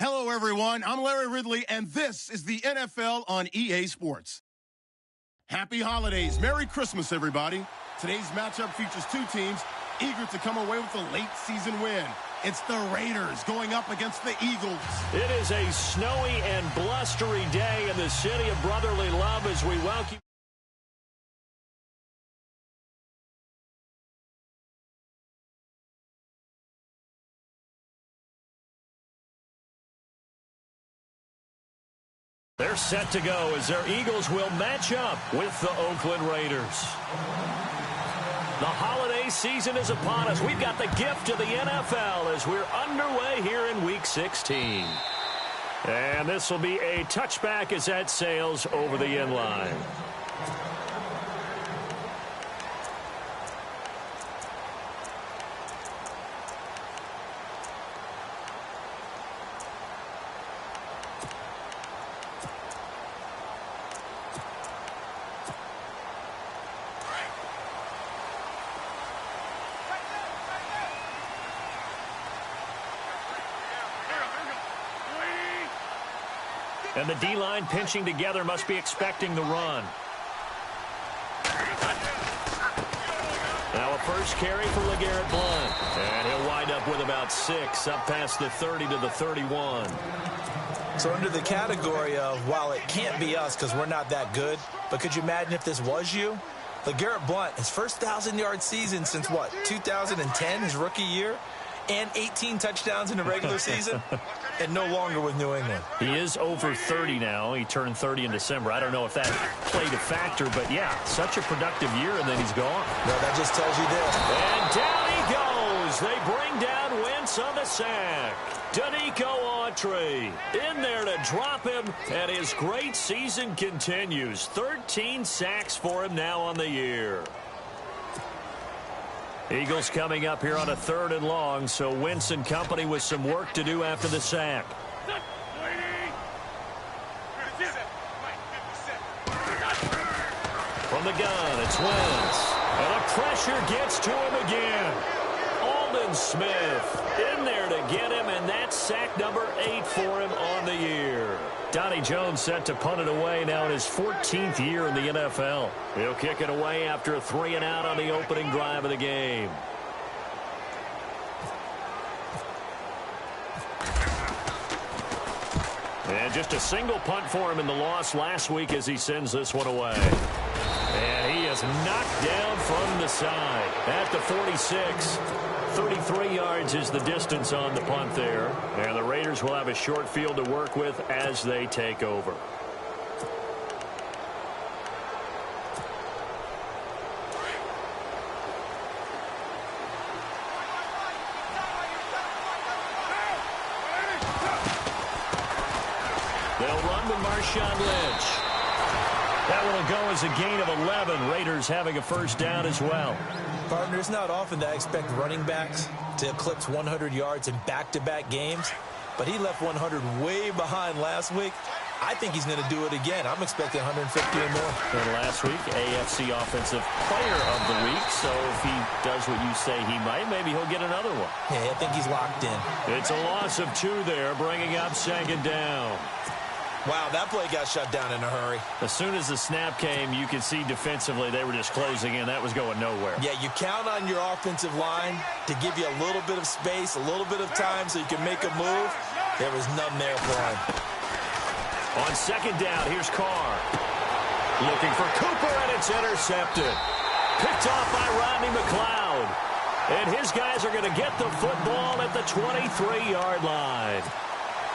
Hello, everyone. I'm Larry Ridley, and this is the NFL on EA Sports. Happy holidays. Merry Christmas, everybody. Today's matchup features two teams eager to come away with a late-season win. It's the Raiders going up against the Eagles. It is a snowy and blustery day in the city of brotherly love as we welcome you. They're set to go as their Eagles will match up with the Oakland Raiders. The holiday season is upon us. We've got the gift of the NFL as we're underway here in Week 16. And this will be a touchback as that sails over the end line. And the D-line pinching together must be expecting the run. Now a first carry for LeGarrette Blount. And he'll wind up with about 6 up past the 30 to the 31. So under the category of, while it can't be us because we're not that good, but could you imagine if this was you? LeGarrette Blount, his first 1,000-yard season since, what, 2010, his rookie year? And 18 touchdowns in the regular season, and no longer with New England. He is over 30 now. He turned 30 in December. I don't know if that played a factor, but yeah, such a productive year, and then he's gone. No, that just tells you this. And down he goes. They bring down Wentz on the sack. Danico Autry in there to drop him, and his great season continues. 13 sacks for him now on the year. Eagles coming up here on a 3rd and long, so Wentz and company with some work to do after the sack. From the gun, it's Wentz. And the pressure gets to him again. Aldon Smith in there to get him, and that's sack number 8 for him on the year. Donnie Jones set to punt it away now in his 14th year in the NFL. He'll kick it away after a 3-and-out on the opening drive of the game. And just a single punt for him in the loss last week as he sends this one away. And he is knocked down from the side at the 46. 33 yards is the distance on the punt there. And the Raiders will have a short field to work with as they take over. They'll run with Marshawn Lynch. That one will go as a gain of 11. Raiders having a first down as well. Partner, it's not often that I expect running backs to eclipse 100 yards in back-to-back games, but he left 100 way behind last week. I think he's going to do it again. I'm expecting 150 or more. And last week, AFC Offensive Player of the Week, so if he does what you say he might, maybe he'll get another one. Yeah, I think he's locked in. It's a loss of 2 there, bringing up 2nd down. Wow, that play got shut down in a hurry. As soon as the snap came, you could see defensively they were just closing in. That was going nowhere. Yeah, you count on your offensive line to give you a little bit of space, a little bit of time so you can make a move. There was none there for him. On 2nd down, here's Carr. Looking for Cooper, and it's intercepted. Picked off by Rodney McLeod. And his guys are going to get the football at the 23-yard line.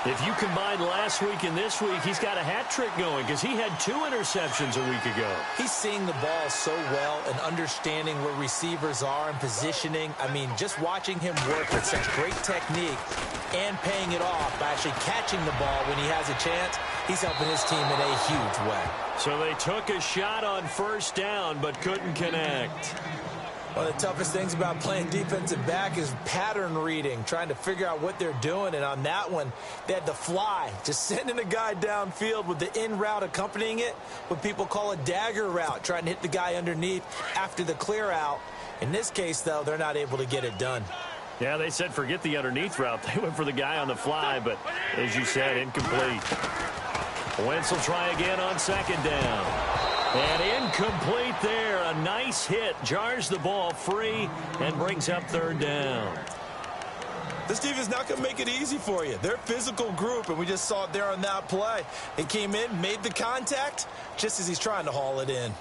If you combine last week and this week, he's got a hat trick going because he had 2 interceptions a week ago. He's seeing the ball so well and understanding where receivers are and positioning. I mean, just watching him work with such great technique and paying it off by actually catching the ball when he has a chance, he's helping his team in a huge way. So they took a shot on 1st down but couldn't connect. One of the toughest things about playing defensive back is pattern reading, trying to figure out what they're doing. And on that one, they had to fly, just sending a guy downfield with the in route accompanying it, what people call a dagger route, trying to hit the guy underneath after the clear out. In this case, though, they're not able to get it done. Yeah, they said forget the underneath route. They went for the guy on the fly, but as you said, incomplete. Wentz will try again on second down. And incomplete there. A nice hit. Jars the ball free and brings up third down. This team is not going to make it easy for you. They're a physical group, and we just saw it there on that play. He came in, made the contact, just as he's trying to haul it in.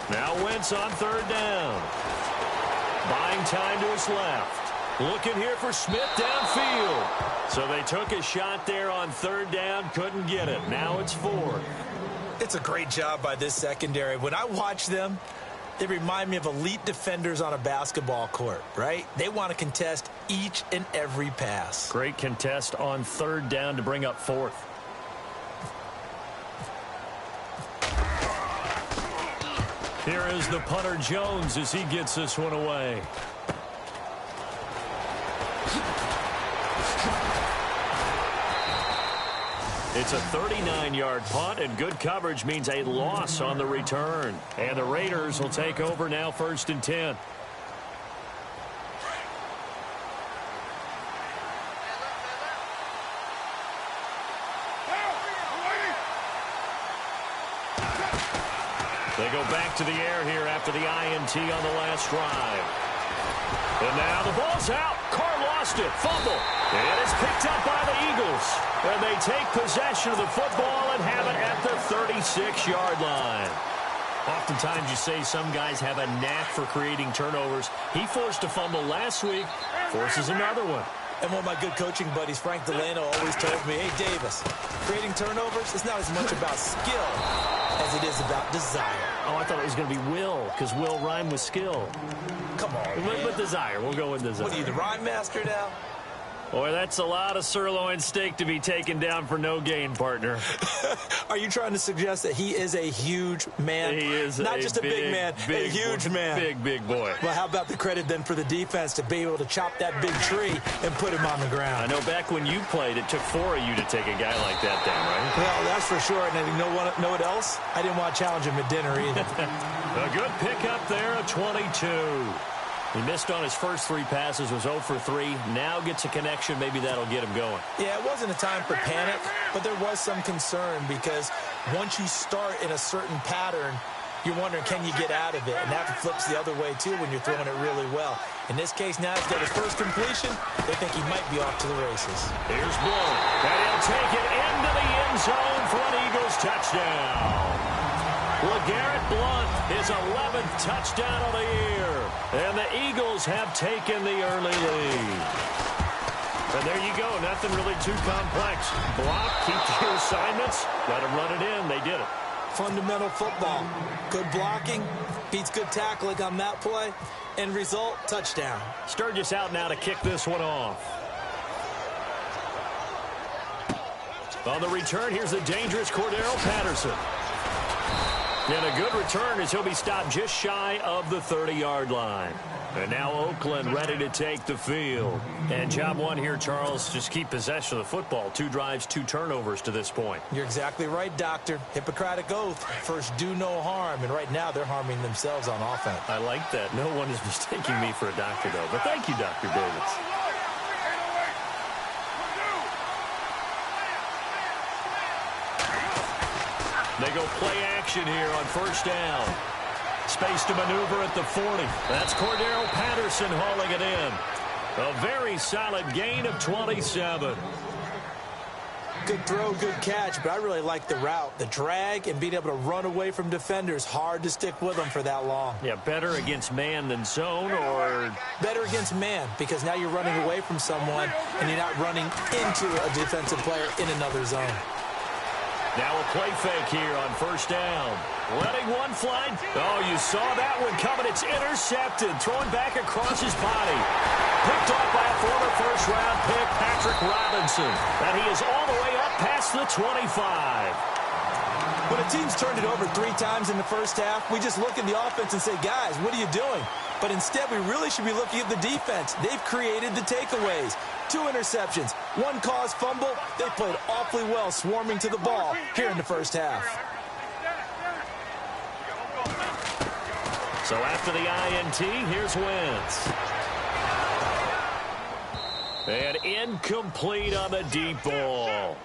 Now Wentz on third down. Buying time to his left. Looking here for Smith downfield. So they took a shot there on third down, couldn't get it. Now it's fourth. It's a great job by this secondary. When I watch them, they remind me of elite defenders on a basketball court, right? They want to contest each and every pass. Great contest on third down to bring up fourth. Here is the punter Jones as he gets this one away. It's a 39-yard punt, and good coverage means a loss on the return. And the Raiders will take over now, 1st and 10. They go back to the air here after the INT on the last drive. And now the ball's out. Carr lost it. Fumble. And it's picked up by the Eagles. And they take possession of the football and have it at the 36-yard line. Oftentimes you say some guys have a knack for creating turnovers. He forced a fumble last week, forces another one. And one of my good coaching buddies, Frank Delano, always told me, hey, Davis, creating turnovers is not as much about skill as it is about desire. Oh, I thought it was going to be will, because will rhyme with skill. Come on, man. With desire. We'll go with desire. What are you, the rhyme master now? Boy, that's a lot of sirloin steak to be taken down for no gain, partner. Are you trying to suggest that he is a huge man? He is not just a big man, a huge man. Big boy. Well, how about the credit then for the defense to be able to chop that big tree and put him on the ground? I know back when you played, it took 4 of you to take a guy like that down, right? Well, that's for sure. And you know what else? I didn't want to challenge him at dinner either. A good pickup there, a 22. He missed on his first 3 passes, was 0 for 3. Now gets a connection. Maybe that'll get him going. Yeah, it wasn't a time for panic, but there was some concern because once you start in a certain pattern, you're wondering, can you get out of it? And that flips the other way, too, when you're throwing it really well. In this case, now he's got his first completion. They think he might be off to the races. Here's Blow. And he'll take it into the end zone for an Eagles touchdown. LeGarrette Blount, his 11th touchdown of the year. And the Eagles have taken the early lead. And there you go. Nothing really too complex. Block, keep your assignments, let them run it in. They did it. Fundamental football. Good blocking, beats good tackling on that play. End result, touchdown. Sturgis out now to kick this one off. On the return, here's the dangerous Cordero Patterson. And a good return as he'll be stopped just shy of the 30-yard line. And now Oakland ready to take the field. And job one here, Charles, just keep possession of the football. 2 drives, 2 turnovers to this point. You're exactly right, Doctor. Hippocratic oath. First, do no harm. And right now, they're harming themselves on offense. I like that. No one is mistaking me for a doctor, though. But thank you, Dr. Davis. They go play action here on first down. Space to maneuver at the 40. That's Cordero Patterson hauling it in. A very solid gain of 27. Good throw, good catch, but I really like the route. The drag and being able to run away from defenders. Hard to stick with them for that long. Yeah, better against man than zone, or? Better against man, because now you're running away from someone and you're not running into a defensive player in another zone. Now a play fake here on first down. Letting one fly. Oh, you saw that one coming. It's intercepted. Thrown back across his body. Picked off by a former first-round pick, Patrick Robinson. And he is all the way up past the 25. When a team's turned it over 3 times in the first half, we just look at the offense and say, guys, what are you doing? But instead, we really should be looking at the defense. They've created the takeaways. 2 interceptions, 1 caused fumble. They played awfully well swarming to the ball here in the first half. So after the INT, here's Wentz. And incomplete on the deep ball.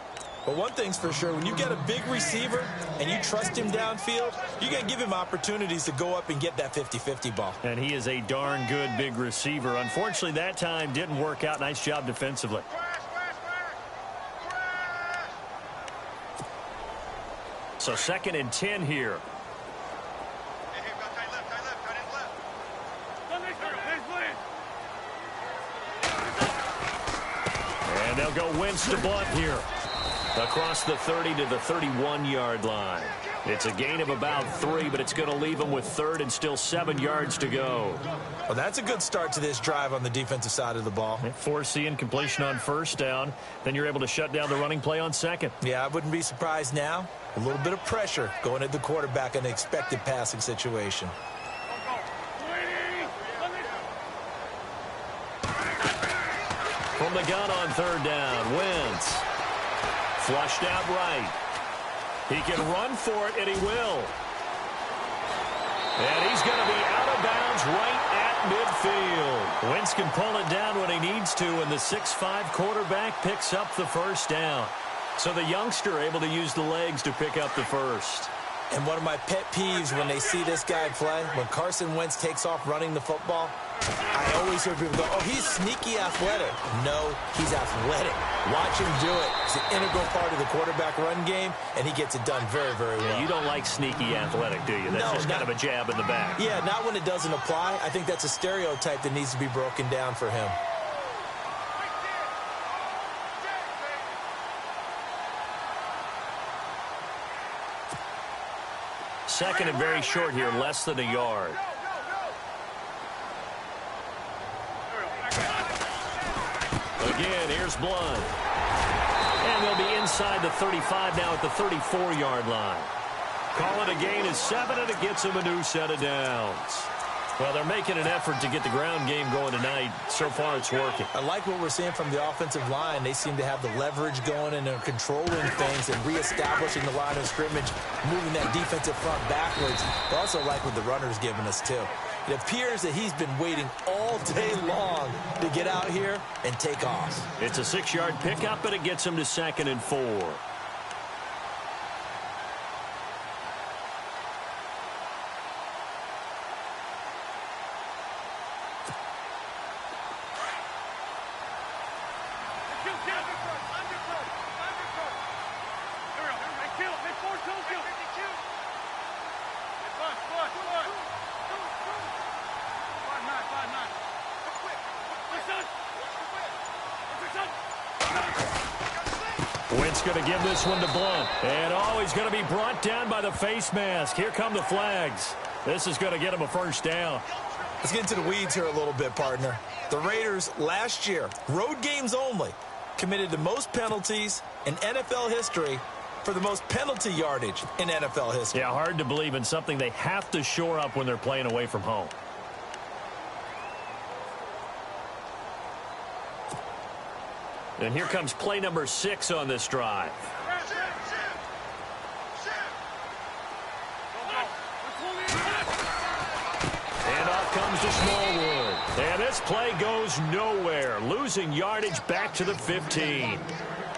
But one thing's for sure, when you get a big receiver and you trust him downfield, you're going to give him opportunities to go up and get that 50-50 ball. And he is a darn good big receiver. Unfortunately, that time didn't work out. Nice job defensively. So 2nd and 10 here. And they'll go Wentz to Blunt here. Across the 30 to the 31-yard line. It's a gain of about 3, but it's going to leave them with 3rd and still 7 yards to go. Well, that's a good start to this drive on the defensive side of the ball. Force the incompletion on 1st down. Then you're able to shut down the running play on 2nd. Yeah, I wouldn't be surprised now. A little bit of pressure going at the quarterback in an expected passing situation. From the gun on 3rd down, Wentz. Flushed out right. He can run for it, and he will. And he's going to be out of bounds right at midfield. Wentz can pull it down when he needs to, and the 6'5" quarterback picks up the 1st down. So the youngster able to use the legs to pick up the 1st. And one of my pet peeves when they see this guy play, when Carson Wentz takes off running the football, I always hear people go, oh, he's sneaky athletic. No, he's athletic. Watch him do it. It's an integral part of the quarterback run game, and he gets it done very, very well. Yeah, you don't like sneaky athletic, do you? That's just kind of a jab in the back. Yeah, not when it doesn't apply. I think that's a stereotype that needs to be broken down for him. Second and very short here, less than a yard. Again, here's Blunt. And they'll be inside the 35 now at the 34-yard line. Call it a gain of 7, and it gets them a new set of downs. Well, they're making an effort to get the ground game going tonight. So far, it's working. I like what we're seeing from the offensive line. They seem to have the leverage going, and they're controlling things and reestablishing the line of scrimmage, moving that defensive front backwards. I also like what the runner's giving us, too. It appears that he's been waiting all day long to get out here and take off. It's a 6-yard pickup, and it gets him to 2nd and 4. Wentz going to give this one to Blunt. And he's going to be brought down by the face mask. Here come the flags. This is going to get him a 1st down. Let's get into the weeds here a little bit, partner. The Raiders last year, road games only, committed the most penalties in NFL history for the most penalty yardage in NFL history. Yeah, hard to believe in something they have to shore up when they're playing away from home. And here comes play number 6 on this drive. And off comes to Smallwood. And this play goes nowhere. Losing yardage back to the 15.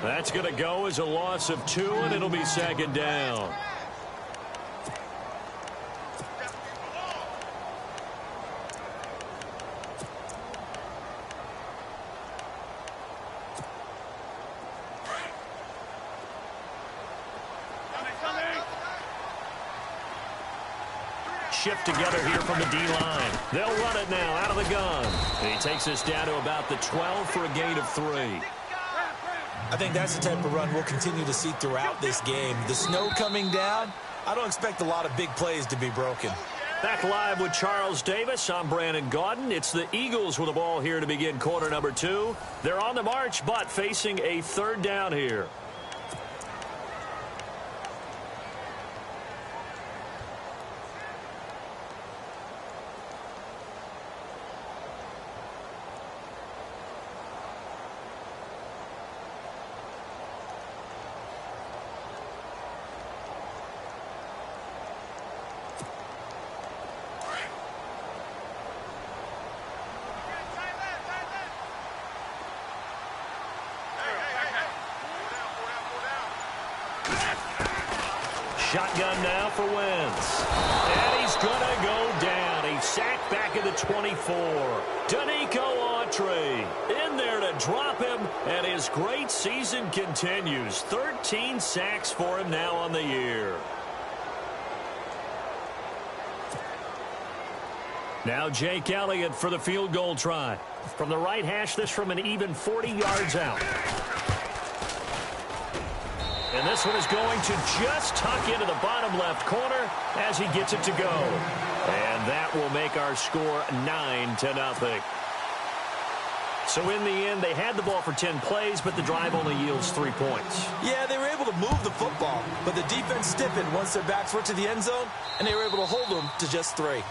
That's going to go as a loss of 2, and it'll be 2nd down. Shift together here from the D-line. They'll run it now out of the gun. And he takes us down to about the 12 for a gain of 3. I think that's the type of run we'll continue to see throughout this game. The snow coming down, I don't expect a lot of big plays to be broken. Back live with Charles Davis. I'm Brandon Gaudin. It's the Eagles with the ball here to begin quarter number 2. They're on the march, but facing a 3rd down here. Shotgun now for Wentz. And he's going to go down. He's sacked back at the 24. Danico Autry in there to drop him, and his great season continues. 13 sacks for him now on the year. Now Jake Elliott for the field goal try. From the right hash, this from an even 40 yards out. And this one is going to just tuck into the bottom left corner as he gets it to go. And that will make our score 9-0. So in the end, they had the ball for 10 plays, but the drive only yields 3 points. Yeah, they were able to move the football, but the defense stiffened once their backs were to the end zone, and they were able to hold them to just 3.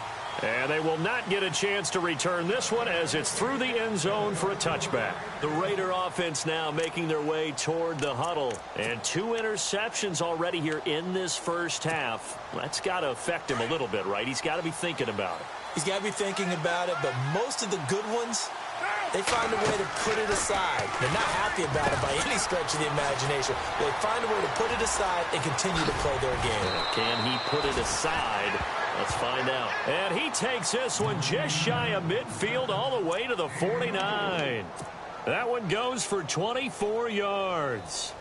And they will not get a chance to return this one as it's through the end zone for a touchback. The Raider offense now making their way toward the huddle. And 2 interceptions already here in this first half. That's got to affect him a little bit, right? He's got to be thinking about it. He's got to be thinking about it, but most of the good ones, they find a way to put it aside. They're not happy about it by any stretch of the imagination. They find a way to put it aside and continue to play their game. Can he put it aside? Let's find out. And he takes this one just shy of midfield all the way to the 49. That one goes for 24 yards.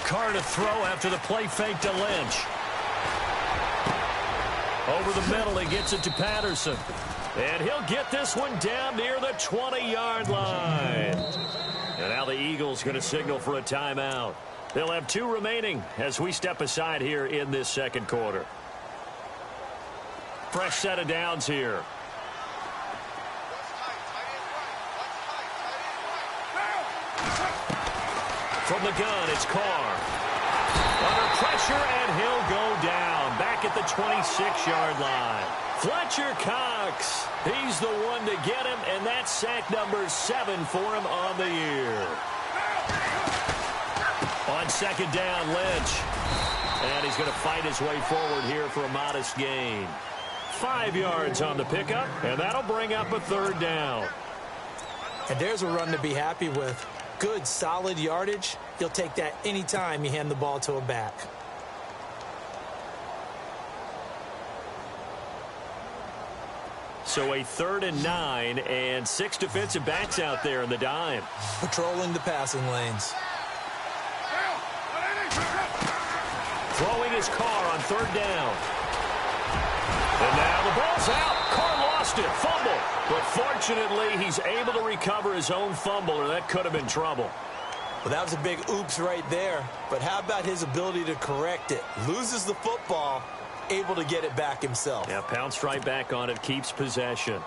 Carr to throw after the play fake to Lynch. Over the middle, he gets it to Patterson. And he'll get this one down near the 20-yard line. And now the Eagles going to signal for a timeout. They'll have 2 remaining as we step aside here in this second quarter. Fresh set of downs here. From the gun, it's Carr. Under pressure, and he'll go down. Back at the 26-yard line. Fletcher Cox. He's the one to get him, and that's sack number 7 for him on the year. On second down, Lynch. And he's going to fight his way forward here for a modest gain. 5 yards on the pickup, and that'll bring up a 3rd down. And there's a run to be happy with. Good, solid yardage. He'll take that anytime you hand the ball to a back. So a 3rd and 9, and 6 defensive backs out there in the dime. Patrolling the passing lanes. Throwing his Carr on 3rd down. And now the ball's out. Carr lost it. Fumble. But fortunately, he's able to recover his own fumble, or that could have been trouble. Well, that was a big oops right there. But how about his ability to correct it? Loses the football, able to get it back himself. Yeah, pounced right back on it, keeps possession.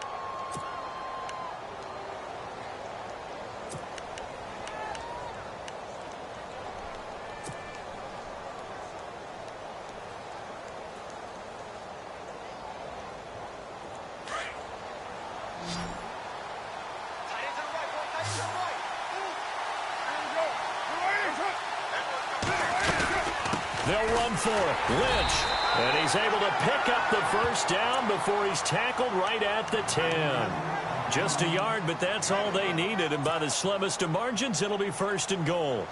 They'll run for it. Lynch. And he's able to pick up the 1st down before he's tackled right at the 10. Just a yard, but that's all they needed. And by the slimmest of margins, it'll be 1st and goal.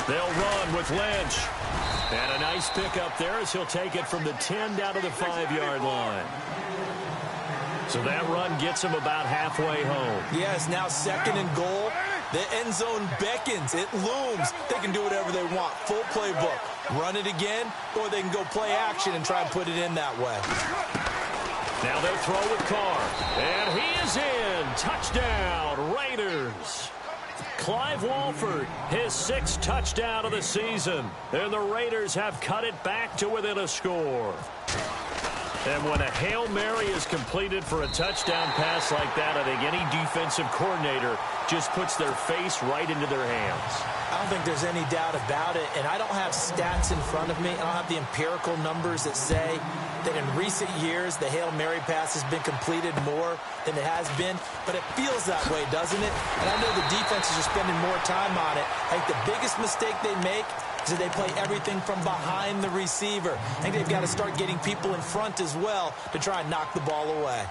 They'll run with Lynch. And a nice pickup there as he'll take it from the 10 down to the 5-yard line. So that run gets him about halfway home. Yes, now 2nd and goal. The end zone beckons. It looms. They can do whatever they want. Full playbook. Run it again, or they can go play action and try and put it in that way. Now they'll throw with Carr. And he is in. Touchdown, Raiders. Clive Walford, his 6th touchdown of the season. And the Raiders have cut it back to within a score. And when a Hail Mary is completed for a touchdown pass like that, I think any defensive coordinator just puts their face right into their hands. I don't think there's any doubt about it, and I don't have stats in front of me. I don't have the empirical numbers that say that in recent years the Hail Mary pass has been completed more than it has been, but it feels that way, doesn't it? And I know the defenses are spending more time on it. I think the biggest mistake they make is that they play everything from behind the receiver. I think they've got to start getting people in front as well to try and knock the ball away.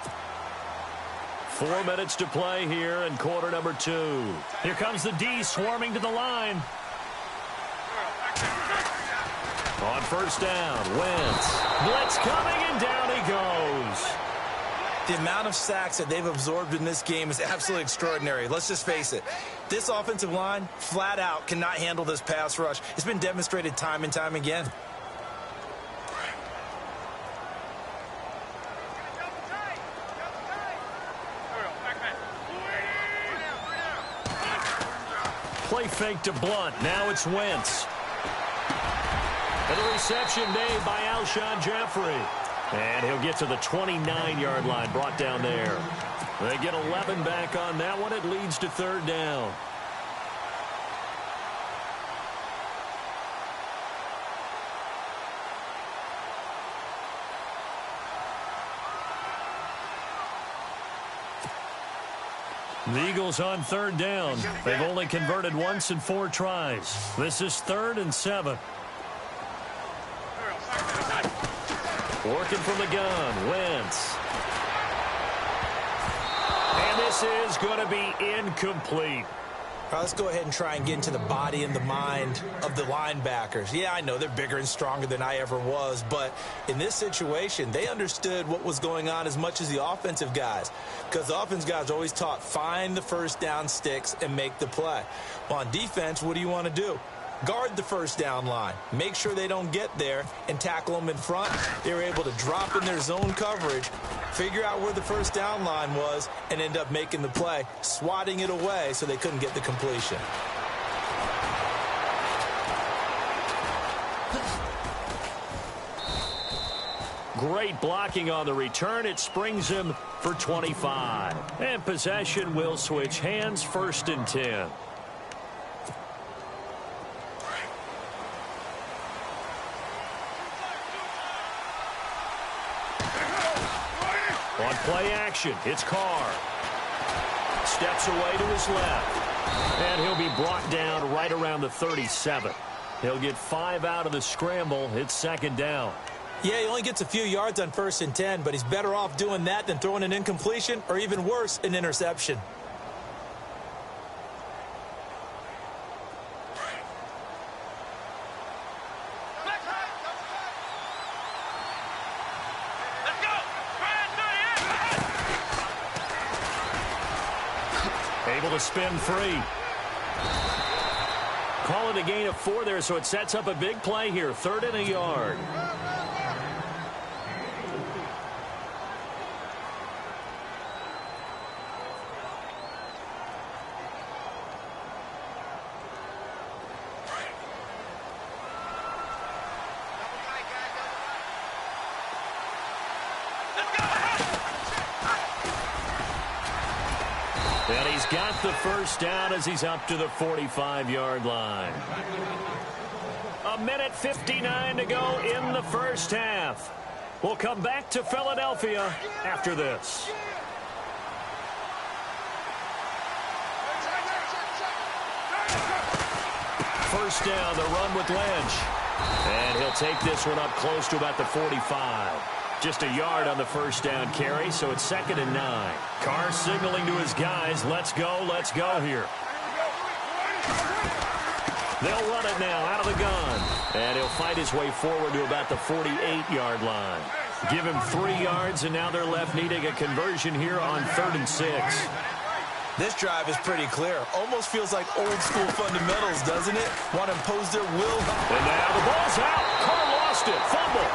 4 minutes to play here in quarter number 2. Here comes the D swarming to the line. On first down, Wentz. Blitz coming, and down he goes. The amount of sacks that they've absorbed in this game is absolutely extraordinary. Let's just face it. This offensive line, flat out, cannot handle this pass rush. It's been demonstrated time and time again. Play fake to Blunt. Now it's Wentz. And the reception made by Alshon Jeffrey. And he'll get to the 29-yard line, brought down there. They get 11 back on that one. It leads to third down. The Eagles on third down. They've only converted once in 4 tries. This is 3rd and 7. Working from the gun, Wentz. And this is going to be incomplete. All right, let's go ahead and try and get into the body and the mind of the linebackers. Yeah, I know they're bigger and stronger than I ever was, but in this situation, they understood what was going on as much as the offensive guys, because the offensive guys are always taught, find the first down sticks and make the play. Well, on defense, what do you want to do? Guard the first down line. Make sure they don't get there and tackle them in front. They were able to drop in their zone coverage, figure out where the first down line was, and end up making the play, swatting it away so they couldn't get the completion. Great blocking on the return. It springs him for 25. And possession will switch hands, 1st and 10. On play action, it's Carr. Steps away to his left. And he'll be brought down right around the 37. He'll get 5 out of the scramble. It's 2nd down. Yeah, he only gets a few yards on 1st and 10, but he's better off doing that than throwing an incompletion or even worse, an interception. Able to spin free. Call it a gain of 4 there, so it sets up a big play here. 3rd and a yard. And he's got the first down as he's up to the 45-yard line. 1:59 to go in the first half. We'll come back to Philadelphia after this. First down, the run with Lynch. And he'll take this one up close to about the 45. Just a yard on the first down carry, so it's 2nd and 9. Carr signaling to his guys, let's go here. They'll run it now out of the gun. And he'll fight his way forward to about the 48-yard line. Give him 3 yards, and now they're left needing a conversion here on 3rd and 6. This drive is pretty clear. Almost feels like old-school fundamentals, doesn't it? Want to impose their will. And now the ball's out. Carr lost it. Fumble.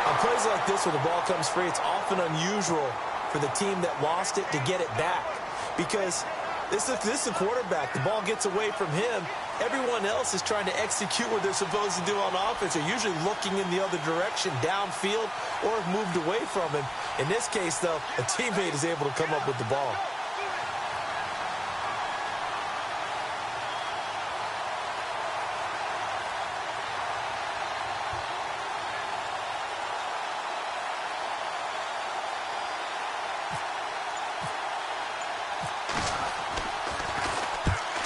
On plays like this where the ball comes free, it's often unusual for the team that lost it to get it back. Because this is a quarterback. The ball gets away from him, everyone else is trying to execute what they're supposed to do on offense. They're usually looking in the other direction, downfield, or have moved away from him. In this case, though, a teammate is able to come up with the ball.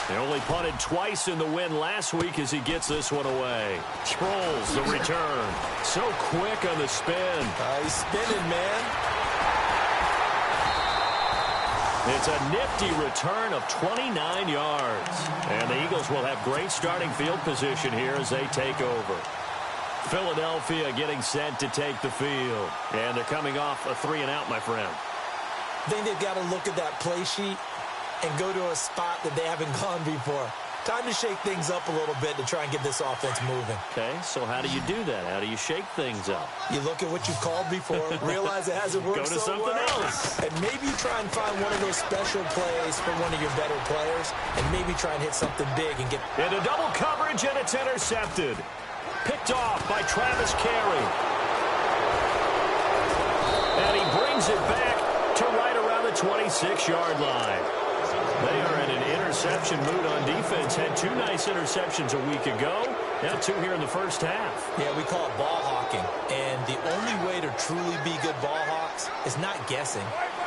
They only punted twice in the win last week as he gets this one away. Sproles, the return. So quick on the spin. He's spinning, man. It's a nifty return of 29 yards. And the Eagles will have great starting field position here as they take over. Philadelphia getting set to take the field. And they're coming off a 3-and-out, my friend. I think they've got to look at that play sheet and go to a spot that they haven't gone before. Time to shake things up a little bit to try and get this offense moving. Okay, so how do you do that? How do you shake things up? You look at what you've called before, realize it hasn't worked Go to so something well, else. and maybe try and find one of those special plays for one of your better players, and maybe try and hit something big and get... Into double coverage, and it's intercepted. Picked off by Travis Carey. And he brings it back to right around the 26-yard line. They are in an interception mood on defense. Had 2 nice interceptions a week ago. Now 2 here in the first half. Yeah, we call it ball hawking. And the only way to truly be good ball hawks is not guessing.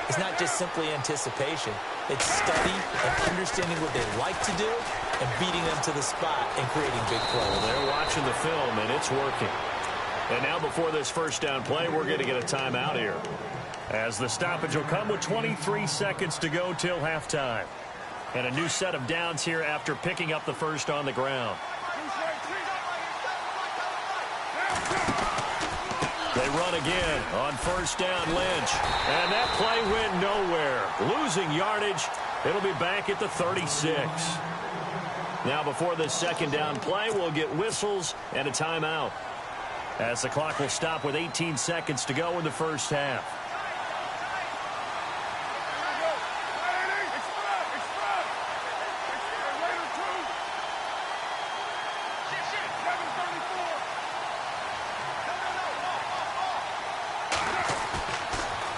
It's not just simply anticipation. It's study and understanding what they like to do and beating them to the spot and creating big plays. Well, they're watching the film, and it's working. And now before this first down play, we're going to get a timeout here, as the stoppage will come with 23 seconds to go till halftime. And a new set of downs here after picking up the first on the ground. They run again on first down, Lynch. And that play went nowhere. Losing yardage. It'll be back at the 36. Now before this second down play, we'll get whistles and a timeout, as the clock will stop with 18 seconds to go in the first half.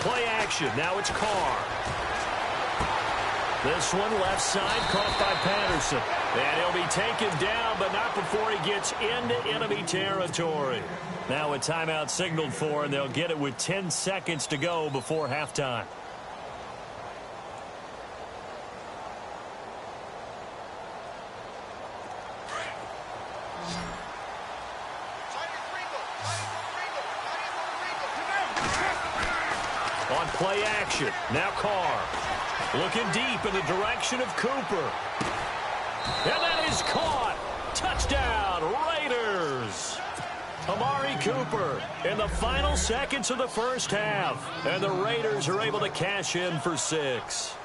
Play action. Now it's Carr. This one left side caught by Patterson. And he'll be taken down, but not before he gets into enemy territory. Now a timeout signaled for, and they'll get it with 10 seconds to go before halftime. On play action, now Carr. Looking deep in the direction of Cooper. And that is caught. Touchdown, Raiders. Amari Cooper in the final seconds of the first half. And the Raiders are able to cash in for 6.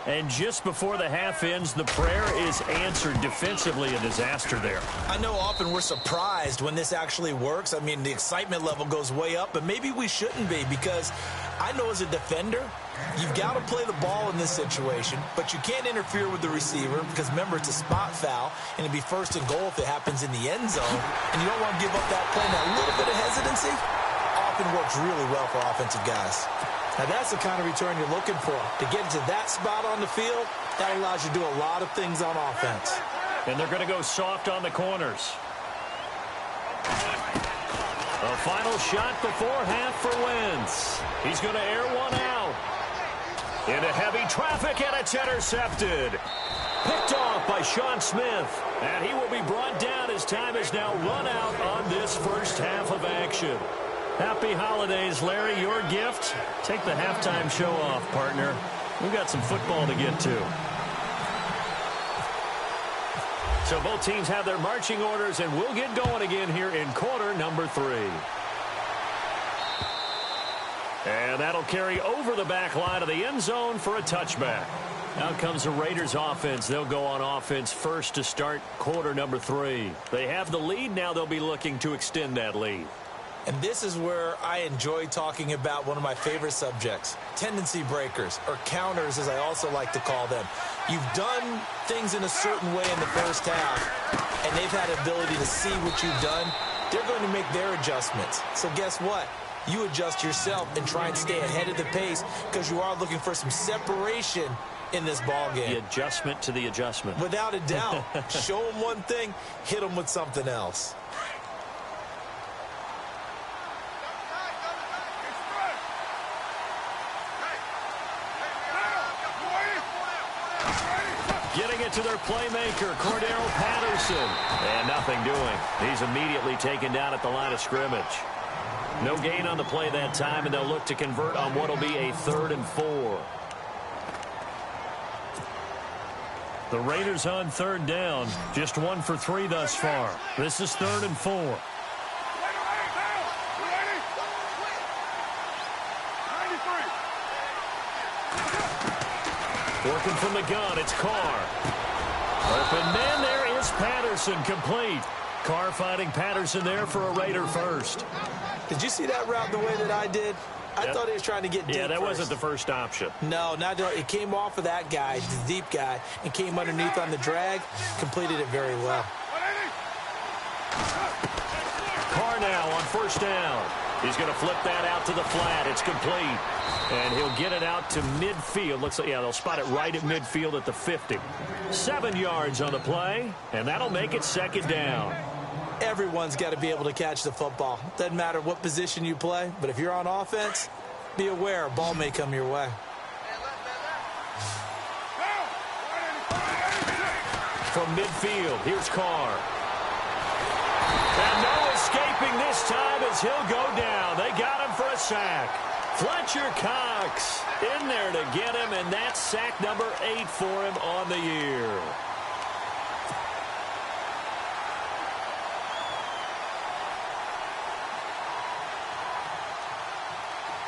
And just before the half ends, the prayer is answered. Defensively, a disaster there. I know often we're surprised when this actually works. I mean, the excitement level goes way up, but maybe we shouldn't be, because I know as a defender, you've got to play the ball in this situation, but you can't interfere with the receiver because, remember, it's a spot foul, and it'd be first and goal if it happens in the end zone, and you don't want to give up that play. And that little bit of hesitancy often works really well for offensive guys. Now, that's the kind of return you're looking for. To get to that spot on the field, that allows you to do a lot of things on offense. And they're going to go soft on the corners. A final shot before half for Wentz. He's going to air one out. Into heavy traffic, and it's intercepted. Picked off by Sean Smith. And he will be brought down as time is now run out on this first half of action. Happy holidays, Larry. Your gift? Take the halftime show off, partner. We've got some football to get to. So both teams have their marching orders, and we'll get going again here in quarter number 3. And that'll carry over the back line of the end zone for a touchback. Out comes the Raiders offense. They'll go on offense first to start quarter number 3. They have the lead. Now they'll be looking to extend that lead. And this is where I enjoy talking about one of my favorite subjects, tendency breakers, or counters as I also like to call them. You've done things in a certain way in the first half, and they've had the ability to see what you've done. They're going to make their adjustments. So guess what? You adjust yourself and try and stay ahead of the pace because you are looking for some separation in this ball game. The adjustment to the adjustment. Without a doubt. Show them one thing, hit them with something else. Getting it to their playmaker, Cordero Patterson. And nothing doing. He's immediately taken down at the line of scrimmage. No gain on the play that time, and they'll look to convert on what will be a 3rd and 4. The Raiders on 3rd down. Just 1 for 3 thus far. This is 3rd and 4. Working from the gun, it's Carr. Open man, there is Patterson, complete. Carr finding Patterson there for a Raider first. Did you see that route the way that I did? I thought he was trying to get deep. Yeah, that first. wasn't the first option. No, it came off of that guy, the deep guy, and came underneath on the drag, completed it very well. Carr now on 1st down. He's going to flip that out to the flat. It's complete. And he'll get it out to midfield. Looks like, yeah, they'll spot it right at midfield at the 50. 7 yards on the play, and that'll make it 2nd down. Everyone's got to be able to catch the football. Doesn't matter what position you play, but if you're on offense, be aware a ball may come your way. From midfield, here's Carr. And no escaping this time as he'll go down. They got him for a sack. Fletcher Cox in there to get him, and that's sack number 8 for him on the year.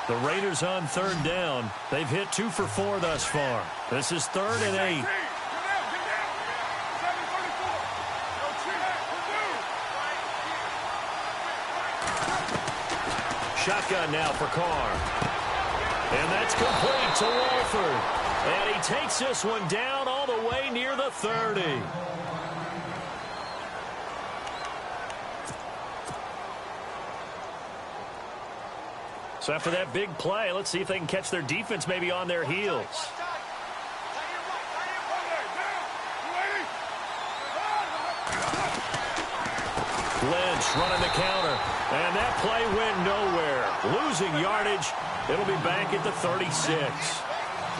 The Raiders on 3rd down. They've hit 2 for 4 thus far. This is 3rd and 8. Shotgun now for Carr. And that's complete to Walford. And he takes this one down all the way near the 30. So after that big play, let's see if they can catch their defense maybe on their heels. Lynch running the counter. And that play went nowhere. Losing yardage. It'll be back at the 36.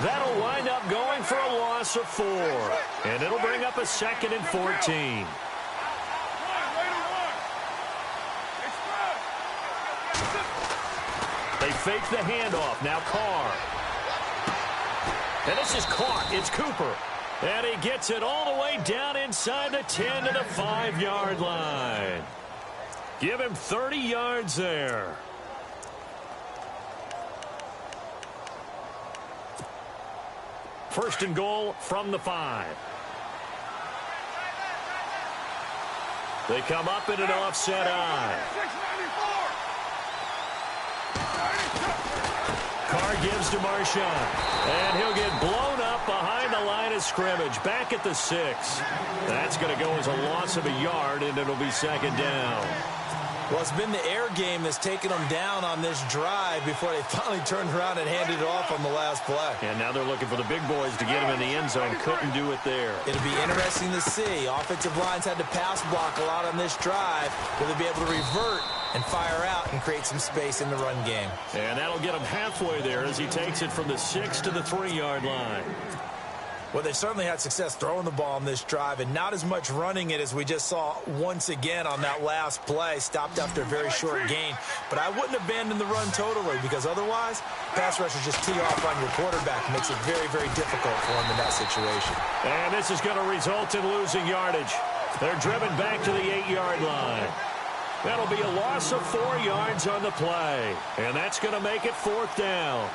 That'll wind up going for a loss of 4. And it'll bring up a 2nd and 14. They fake the handoff. Now Carr. And this is caught. It's Cooper. And he gets it all the way down inside the 10 to the 5-yard line. Give him 30 yards there. First and goal from the 5. They come up in an offset eye. Carr gives to Marshawn. And he'll get blown up behind the line of scrimmage. Back at the 6. That's going to go as a loss of a yard, and it'll be 2nd down. Well, it's been the air game that's taken them down on this drive before they finally turned around and handed it off on the last play. And now they're looking for the big boys to get him in the end zone. Couldn't do it there. It'll be interesting to see. Offensive lines had to pass block a lot on this drive. Will they be able to revert and fire out and create some space in the run game? And that'll get him halfway there as he takes it from the 6 to the 3-yard line. Well, they certainly had success throwing the ball on this drive and not as much running it as we just saw once again on that last play. Stopped after a very short gain. But I wouldn't abandon the run totally because otherwise, pass rushers just tee off on your quarterback. Makes it very, very difficult for him in that situation. And this is going to result in losing yardage. They're driven back to the 8-yard line. That'll be a loss of 4 yards on the play. And that's going to make it 4th down.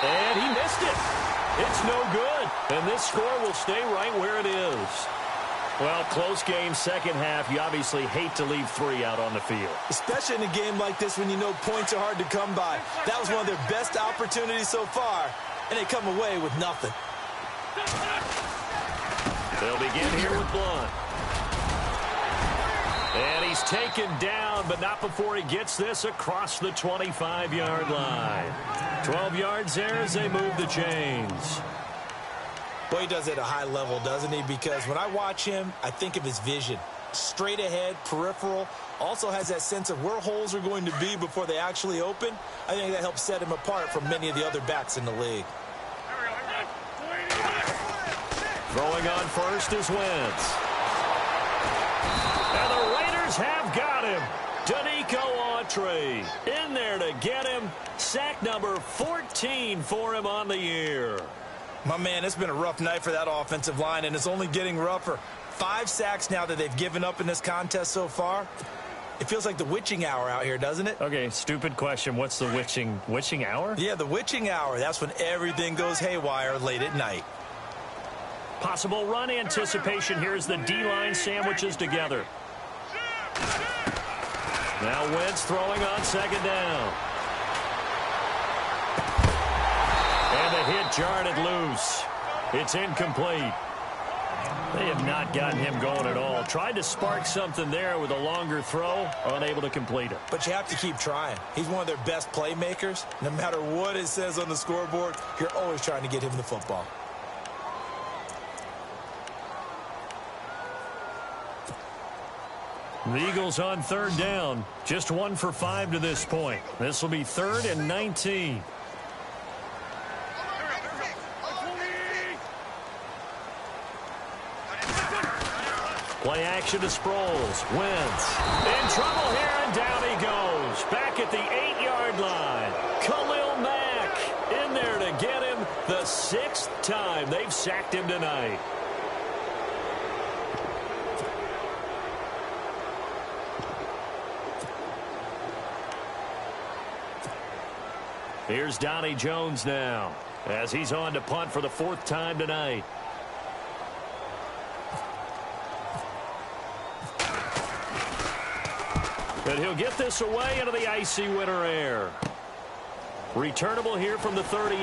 And he missed it. It's no good. And this score will stay right where it is. Well, close game, second half. You obviously hate to leave 3 out on the field. Especially in a game like this when you know points are hard to come by. That was one of their best opportunities so far, and they come away with nothing. They'll begin here with Blunt. And he's taken down, but not before he gets this across the 25-yard line. 12 yards there as they move the chains. Well, he does it at a high level, doesn't he? Because when I watch him, I think of his vision. Straight ahead, peripheral. Also has that sense of where holes are going to be before they actually open. I think that helps set him apart from many of the other backs in the league. Throwing on first is Wentz. And the Raiders have got him. Danico Autry in there to get him. Sack number 14 for him on the year. My man, it's been a rough night for that offensive line, and it's only getting rougher. 5 sacks now that they've given up in this contest so far. It feels like the witching hour out here, doesn't it? Okay, stupid question. What's the witching hour? Yeah, the witching hour. That's when everything goes haywire late at night. Possible run anticipation here as the D-line sandwiches together. Now Wentz throwing on second down. And the hit jarred it loose. It's incomplete. They have not gotten him going at all. Tried to spark something there with a longer throw, unable to complete it. But you have to keep trying. He's one of their best playmakers. No matter what it says on the scoreboard, you're always trying to get him the football. The Eagles on third down. Just 1 for 5 to this point. This will be 3rd and 19. Play action to Sproles. Wentz in trouble here, and down he goes. Back at the 8-yard line. Khalil Mack in there to get him the 6th time they've sacked him tonight. Here's Donnie Jones now as he's on to punt for the 4th time tonight. But he'll get this away into the icy winter air. Returnable here from the 38.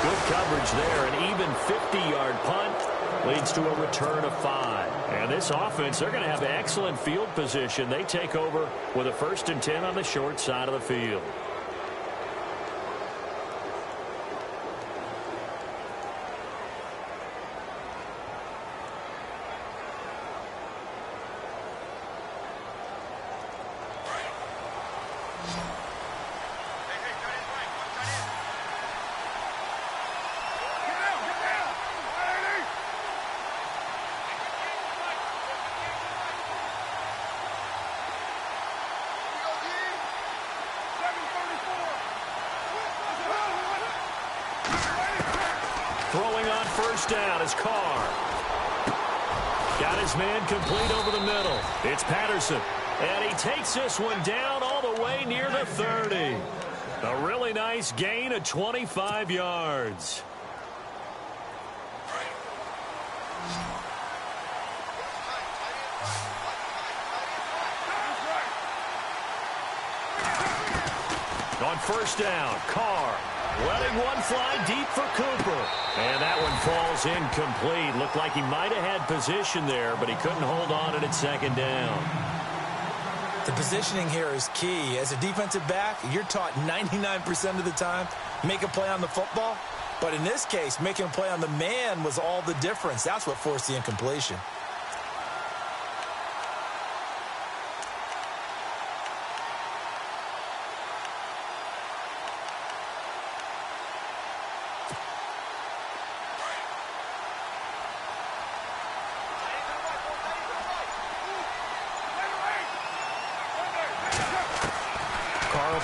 Good coverage there. An even 50-yard punt leads to a return of 5. And this offense, they're going to have excellent field position. They take over with a 1st and 10 on the short side of the field. Throwing on first down is Carr. Got his man complete over the middle. It's Patterson. And he takes this one down all the way near the 30. A really nice gain of 25 yards. On first down, Carr letting one fly deep for Cooper. And that one falls incomplete. Looked like he might have had position there, but he couldn't hold on at second down. The positioning here is key. As a defensive back, you're taught 99% of the time, make a play on the football. But in this case, making a play on the man was all the difference. That's what forced the incompletion.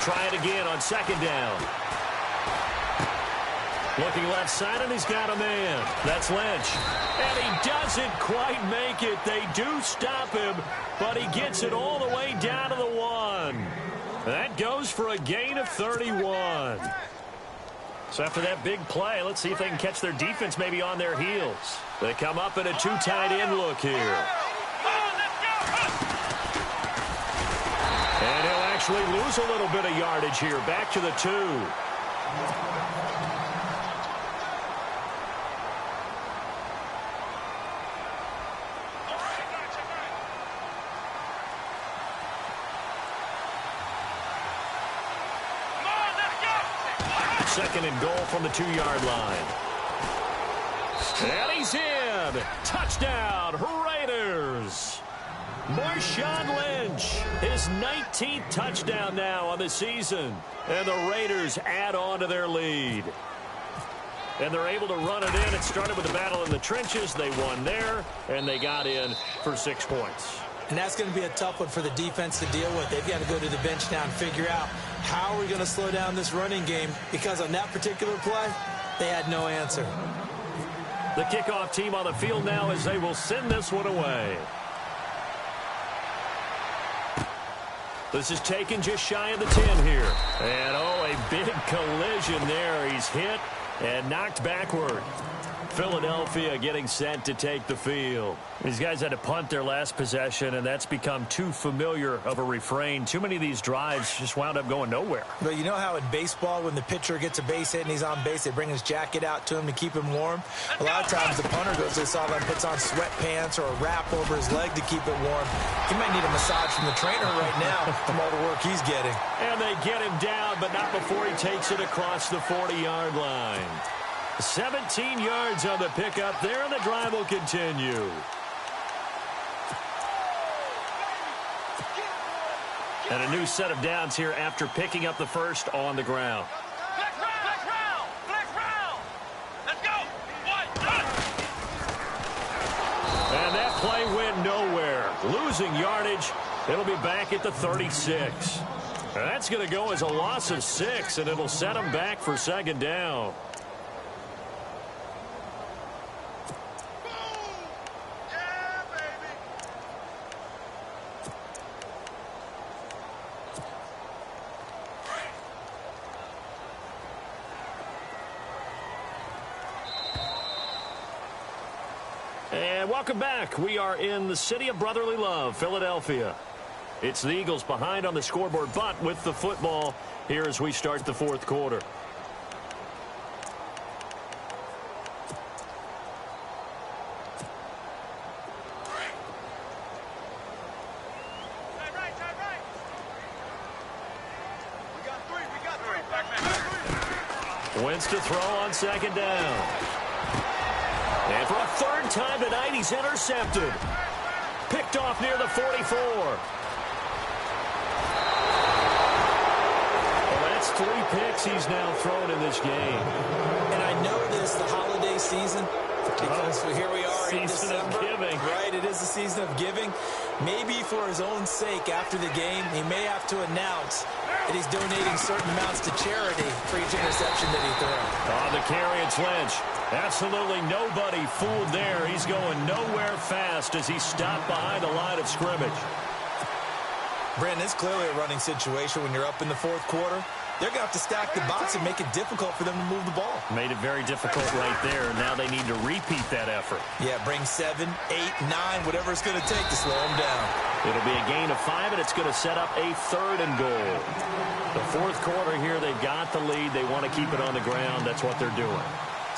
Try it again on second down. Looking left side, and he's got a man. That's Lynch. And he doesn't quite make it. They do stop him, but he gets it all the way down to the 1. That goes for a gain of 31. So after that big play, let's see if they can catch their defense maybe on their heels. They come up in a two tight end look here. And he'll actually lose a little bit of yardage here. Back to the 2. Second and goal from the 2-yard line. And he's in. Touchdown, Raiders. Marshawn Lynch, his 19th touchdown now on the season. And the Raiders add on to their lead. And they're able to run it in. It started with a battle in the trenches. They won there, and they got in for 6 points. And that's going to be a tough one for the defense to deal with. They've got to go to the bench now and figure out how are we going to slow down this running game, because on that particular play, they had no answer. The kickoff team on the field now as they will send this one away. This is taken just shy of the 10 here. And, oh, a big collision there. He's hit and knocked backward. Philadelphia getting set to take the field. These guys had to punt their last possession, and that's become too familiar of a refrain. Too many of these drives just wound up going nowhere. But you know how in baseball, when the pitcher gets a base hit and he's on base, they bring his jacket out to him to keep him warm? A lot of times the punter goes to the sideline, puts on sweatpants or a wrap over his leg to keep it warm. He might need a massage from the trainer right now from all the work he's getting. And they get him down, but not before he takes it across the 40-yard line. 17 yards on the pickup there, and the drive will continue. And a new set of downs here after picking up the first on the ground. Flex round. Let's go. And that play went nowhere. Losing yardage. It'll be back at the 36. And that's going to go as a loss of 6, and it'll set them back for second down. And welcome back. We are in the city of brotherly love, Philadelphia. It's the Eagles behind on the scoreboard, but with the football here as we start the fourth quarter. Wentz to throw on second down. And for a third time tonight, he's intercepted. Picked off near the 44. Well, that's 3 picks he's now thrown in this game. And I know this, the holiday season, because here we are in Season December. of giving. Right, it is the season of giving. Maybe for his own sake after the game, he may have to announce that he's donating certain amounts to charity for each interception that he threw. On the carry, it's Lynch. Absolutely nobody fooled there. He's going nowhere fast as he stopped behind the line of scrimmage. Brandon, it's clearly a running situation when you're up in the fourth quarter. They're going to have to stack the box and make it difficult for them to move the ball. Made it very difficult right there. Now they need to repeat that effort. Yeah, bring 7, 8, 9, whatever it's going to take to slow them down. It'll be a gain of 5, and it's going to set up a 3rd and goal. The fourth quarter here, they've got the lead. They want to keep it on the ground. That's what they're doing.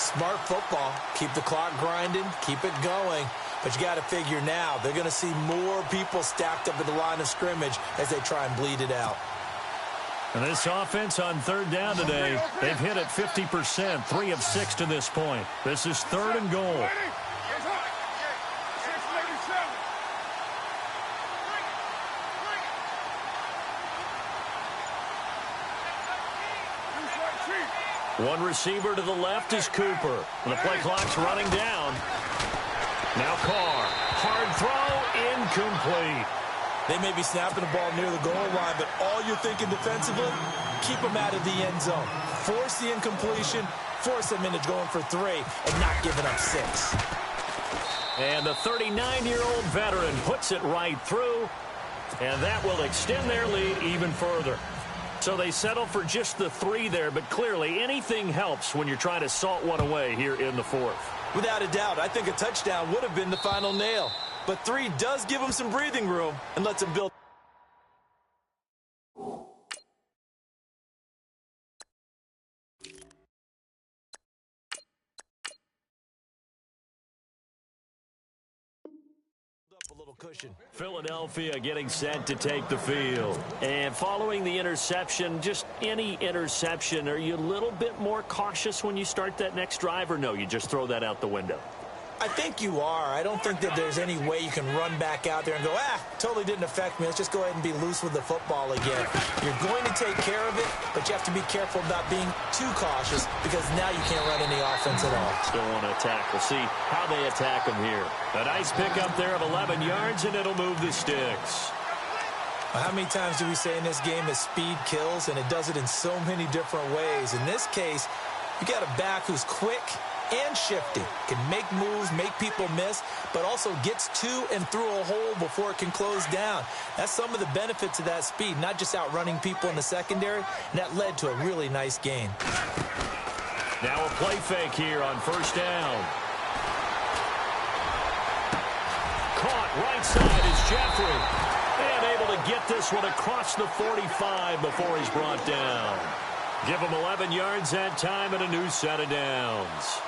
Smart football. Keep the clock grinding. Keep it going. But you got to figure now, they're going to see more people stacked up at the line of scrimmage as they try and bleed it out. And this offense on 3rd down today, they've hit it 50%, 3 of 6 to this point. This is 3rd and goal. One receiver to the left is Cooper. And the play clock's running down. Now Carr. Hard throw, incomplete. They may be snapping the ball near the goal line, but all you're thinking defensively, keep them out of the end zone. Force the incompletion, force them into going for 3, and not giving up 6. And the 39-year-old veteran puts it right through, and that will extend their lead even further. So they settle for just the 3 there, but clearly anything helps when you're trying to salt one away here in the 4th. Without a doubt, I think a touchdown would have been the final nail. But 3 does give them some breathing room and lets them build. A little cushion. Philadelphia getting set to take the field. And following the interception, just any interception, are you a little bit more cautious when you start that next drive, or no, you just throw that out the window? I think you are. I don't think that there's any way you can run back out there and go, totally didn't affect me. Let's just go ahead and be loose with the football again. You're going to take care of it, but you have to be careful about being too cautious because now you can't run any offense at all. Still want to attack. We'll see how they attack them here. A nice pickup there of 11 yards, and it'll move the sticks. How many times do we say in this game that speed kills, and it does it in so many different ways? In this case, you got a back who's quick and shifty, can make moves, make people miss, but also gets to and through a hole before it can close down. That's some of the benefits of that speed, not just outrunning people in the secondary, and that led to a really nice gain. Now a play fake here on 1st down. Caught right side is Jeffrey, and able to get this one across the 45 before he's brought down. Give him 11 yards that time and a new set of downs.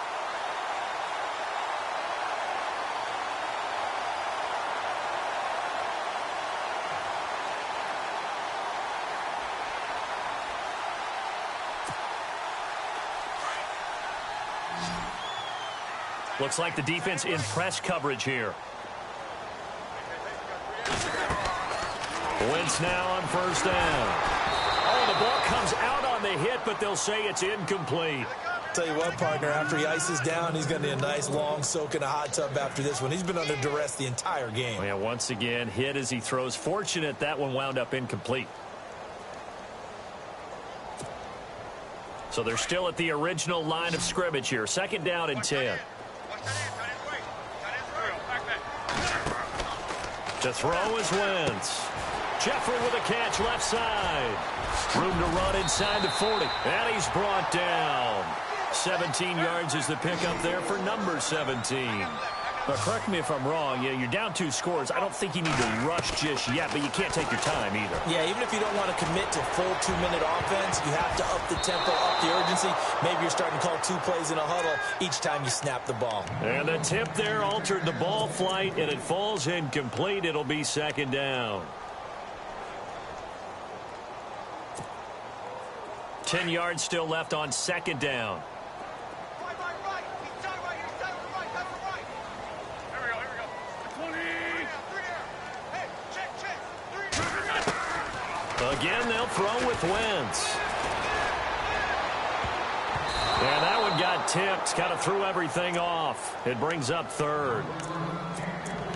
Looks like the defense in press coverage here. Wentz now on 1st down. Oh, the ball comes out on the hit, but they'll say it's incomplete. Tell you what, partner, after he ices down, he's going to need a nice long soak in a hot tub after this one. He's been under duress the entire game. Oh, yeah, once again, hit as he throws. Fortunate that one wound up incomplete. So they're still at the original line of scrimmage here. 2nd down and 10. To throw is Wentz. Jeffrey with a catch left side. Room to run inside the 40. And he's brought down. 17 yards is the pickup there for number 17. But correct me if I'm wrong, you're down 2 scores. I don't think you need to rush just yet, but you can't take your time either. Yeah, even if you don't want to commit to full 2-minute offense, you have to up the tempo, up the urgency. Maybe you're starting to call 2 plays in a huddle each time you snap the ball. And the tip there altered the ball flight, and it falls incomplete. It'll be 2nd down. 10 yards still left on 2nd down. Again, they'll throw with Wentz. And that one got tipped. Kind of threw everything off. It brings up 3rd.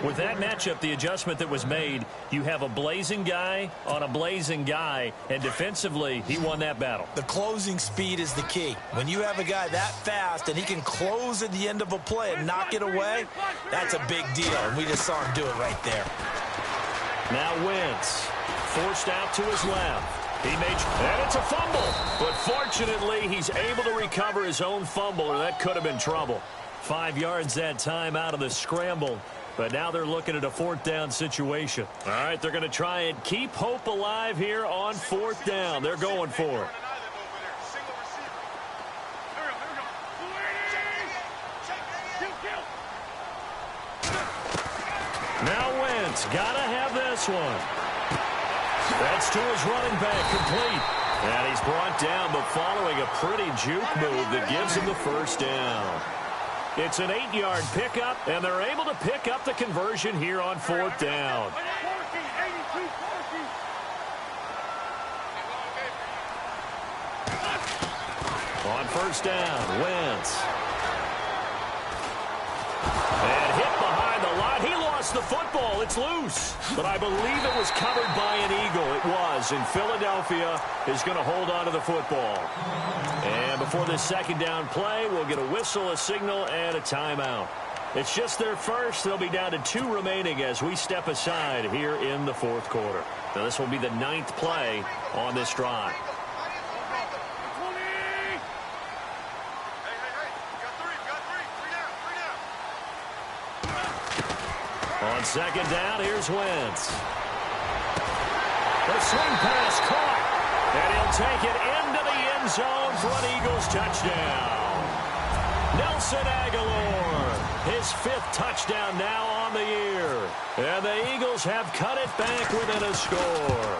With that matchup, the adjustment that was made, you have a blazing guy on a blazing guy, and defensively, he won that battle. The closing speed is the key. When you have a guy that fast and he can close at the end of a play and knock it away, that's a big deal, and we just saw him do it right there. Now Wentz, forced out to his left. He made, and it's a fumble. But fortunately, he's able to recover his own fumble, or that could have been trouble. 5 yards that time out of the scramble. But now they're looking at a 4th down situation. All right, they're going to try and keep hope alive here on 4th down. They're going for it. Now Wentz, gotta have this one. That's to his running back, complete. And he's brought down, but following a pretty juke move that gives him the 1st down. It's an 8-yard pickup, and they're able to pick up the conversion here on 4th down. On 1st down, Wentz. And hit behind the line. He lost the football. It's loose. But I believe it was covered by an Eagle. It was. And Philadelphia is going to hold on to the football. And before this 2nd down play, we'll get a whistle, a signal, and a timeout. It's just their first. They'll be down to 2 remaining as we step aside here in the 4th quarter. Now, this will be the 9th play on this drive. On second down, here's Wentz. The swing pass caught. And he'll take it into the end zone for an Eagles touchdown. Nelson Aguilar, his 5th touchdown now on the year. And the Eagles have cut it back within a score.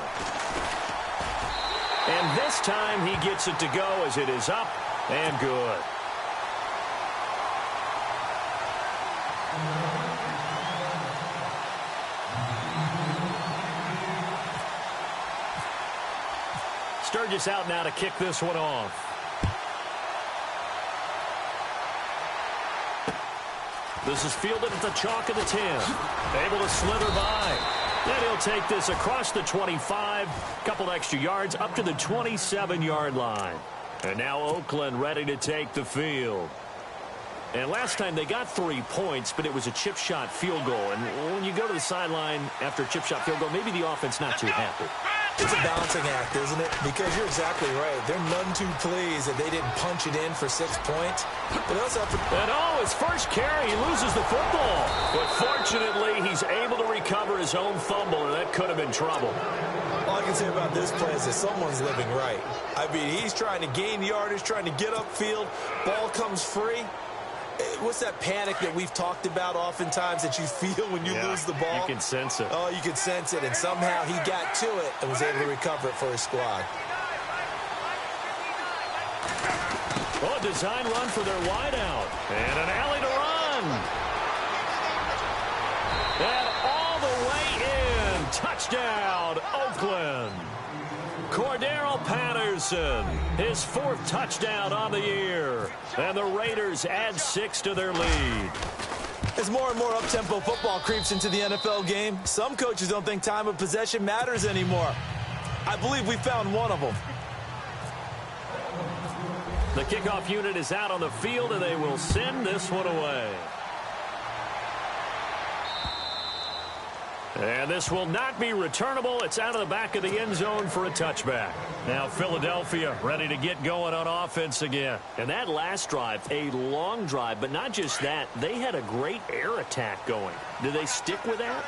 And this time he gets it to go as it is up and good. Sturgis out now to kick this one off. This is fielded at the chalk of the 10. Able to slither by. Then he'll take this across the 25. Couple extra yards up to the 27-yard line. And now Oakland ready to take the field. And last time they got 3 points, but it was a chip shot field goal. And when you go to the sideline after a chip shot field goal, maybe the offense not too happy. It's a balancing act, isn't it? Because you're exactly right. They're none too pleased that they didn't punch it in for 6 points. But they also have to... And his first carry, he loses the football. But fortunately, he's able to recover his own fumble, and that could have been trouble. All I can say about this play is that someone's living right. I mean, he's trying to gain yardage, trying to get upfield. Ball comes free. What's that panic that we've talked about oftentimes that you feel when you lose the ball? You can sense it. Oh, you can sense it, and somehow he got to it and was able to recover it for his squad. Oh, a design run for their wideout. And an alley to run. And all the way in. Touchdown, Oakland. Cordero Patterson, his 4th touchdown on the year. And the Raiders add 6 to their lead. As more and more up-tempo football creeps into the NFL game, some coaches don't think time of possession matters anymore. I believe we found one of them. The kickoff unit is out on the field, and they will send this one away. And this will not be returnable. It's out of the back of the end zone for a touchback. Now Philadelphia ready to get going on offense again. And that last drive, a long drive, but not just that. They had a great air attack going. Do they stick with that?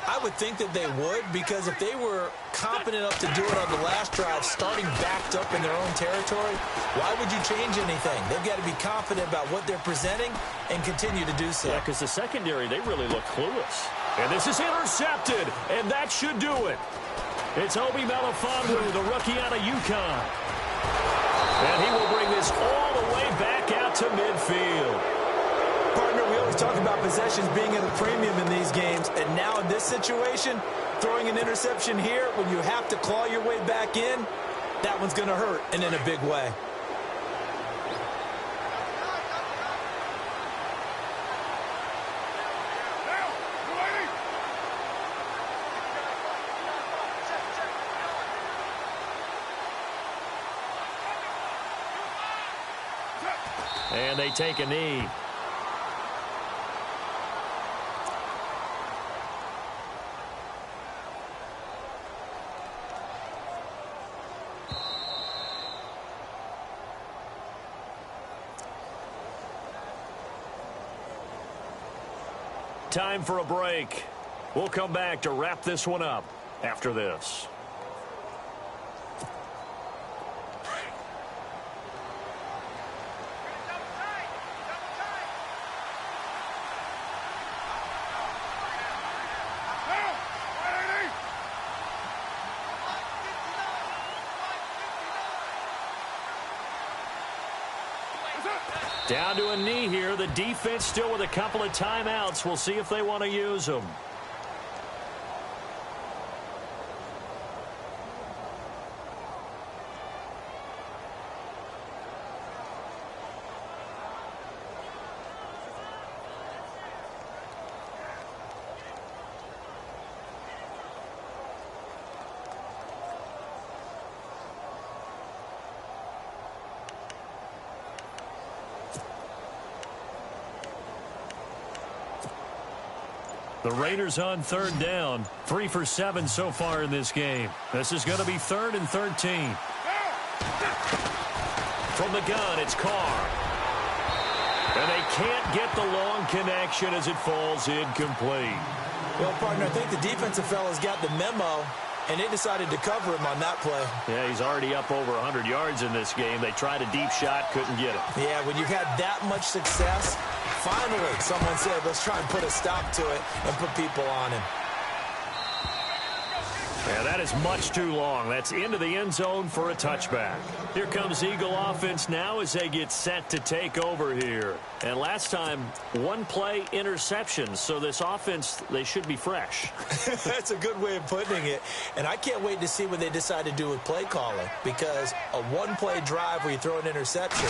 I would think that they would, because if they were competent enough to do it on the last drive, starting backed up in their own territory, why would you change anything? They've got to be confident about what they're presenting and continue to do so. Yeah, because the secondary, they really look clueless. And this is intercepted, and that should do it. It's Obi Melifonwu, the rookie out of UConn. And he will bring this all the way back out to midfield. Partner, we always talk about possessions being at a premium in these games, and now in this situation, throwing an interception here when you have to claw your way back in, that one's going to hurt, and in a big way. And they take a knee. Time for a break. We'll come back to wrap this one up after this. Down to a knee here. The defense still with a couple of timeouts. We'll see if they want to use them. The Raiders on third down. 3 for 7 so far in this game. This is going to be 3rd and 13. From the gun, it's Carr. And they can't get the long connection as it falls incomplete. Well, partner, I think the defensive fellas got the memo, and they decided to cover him on that play. Yeah, he's already up over 100 yards in this game. They tried a deep shot, couldn't get it. Yeah, when you've had that much success, finally someone said, let's try and put a stop to it and put people on him. Yeah, that is much too long. That's into the end zone for a touchback. Here comes Eagle offense now as they get set to take over here. And last time, one play interception. So this offense, they should be fresh. That's a good way of putting it. And I can't wait to see what they decide to do with play calling. Because a one-play drive where you throw an interception,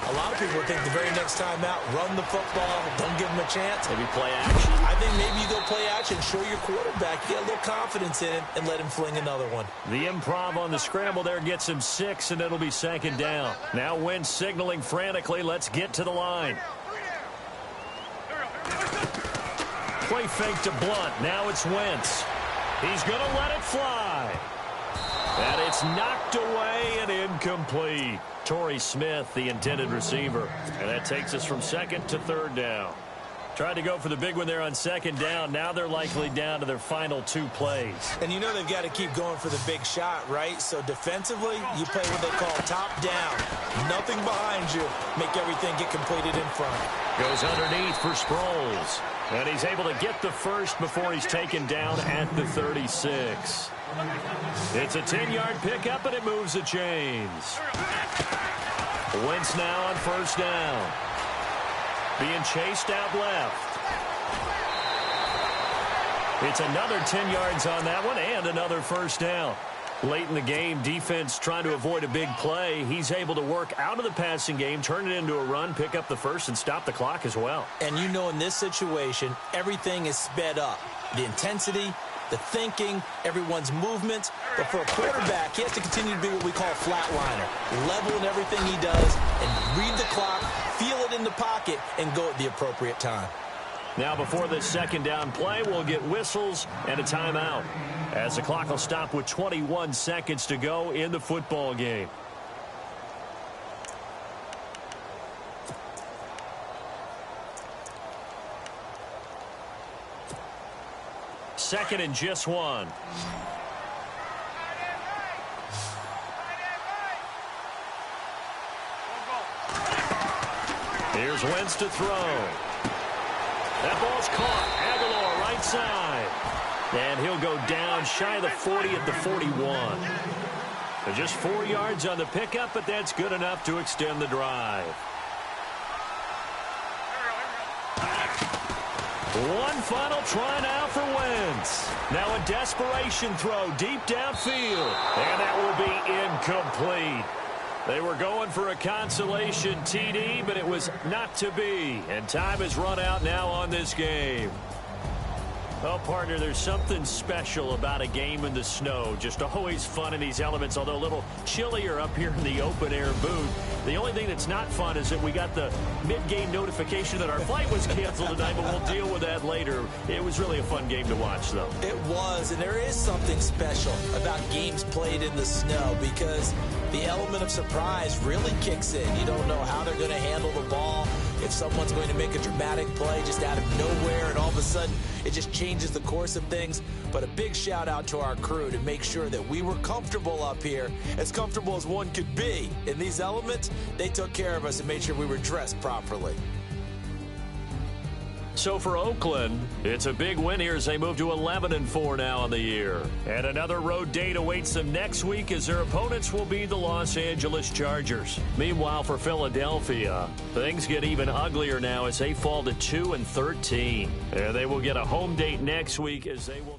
a lot of people think the very next time out, run the football, don't give them a chance. Maybe play action. I think maybe you go play action, show your quarterback, get a little confidence in him, and let him fling another one. The improv on the scramble there gets him 6, and it'll be second down. Now Wentz signaling frantically, let's get to the line. Play fake to Blunt. Now it's Wentz. He's going to let it fly. And it's knocked away and incomplete. Torrey Smith, the intended receiver. And that takes us from second to third down. Tried to go for the big one there on second down. Now they're likely down to their final 2 plays. And you know they've got to keep going for the big shot, right? So defensively, you play what they call top down. Nothing behind you. Make everything get completed in front. Goes underneath for Sproles. And he's able to get the first before he's taken down at the 36. It's a 10-yard pickup, and it moves the chains. Wentz now on first down. Being chased out left. It's another 10 yards on that one and another first down. Late in the game, defense trying to avoid a big play. He's able to work out of the passing game, turn it into a run, pick up the first, and stop the clock as well. And you know in this situation, everything is sped up. The intensity, the thinking, everyone's movement. But for a quarterback, he has to continue to be what we call a flatliner. Level in everything he does and read the clock, feel it in the pocket, and go at the appropriate time. Now before this second down play, we'll get whistles and a timeout, as the clock will stop with 21 seconds to go in the football game. Second and just 1. Here's Wentz to throw. That ball's caught. Aguilar right side. And he'll go down shy of the 40 at the 41. They're just 4 yards on the pickup, but that's good enough to extend the drive. One final try now for Wentz. Now a desperation throw deep downfield. And that will be incomplete. They were going for a consolation TD, but it was not to be. And time has run out now on this game. Well, partner, there's something special about a game in the snow. Just always fun in these elements, although a little chillier up here in the open-air booth. The only thing that's not fun is that we got the mid-game notification that our flight was canceled tonight, but we'll deal with that later. It was really a fun game to watch, though. It was, and there is something special about games played in the snow because the element of surprise really kicks in. You don't know how they're going to handle the ball, if someone's going to make a dramatic play just out of nowhere, and all of a sudden it just changes the course of things. But a big shout out to our crew to make sure that we were comfortable up here, as comfortable as one could be. In these elements, they took care of us and made sure we were dressed properly. So for Oakland, it's a big win here as they move to 11-4 now on the year. And another road date awaits them next week as their opponents will be the Los Angeles Chargers. Meanwhile, for Philadelphia, things get even uglier now as they fall to 2-13. And they will get a home date next week as they will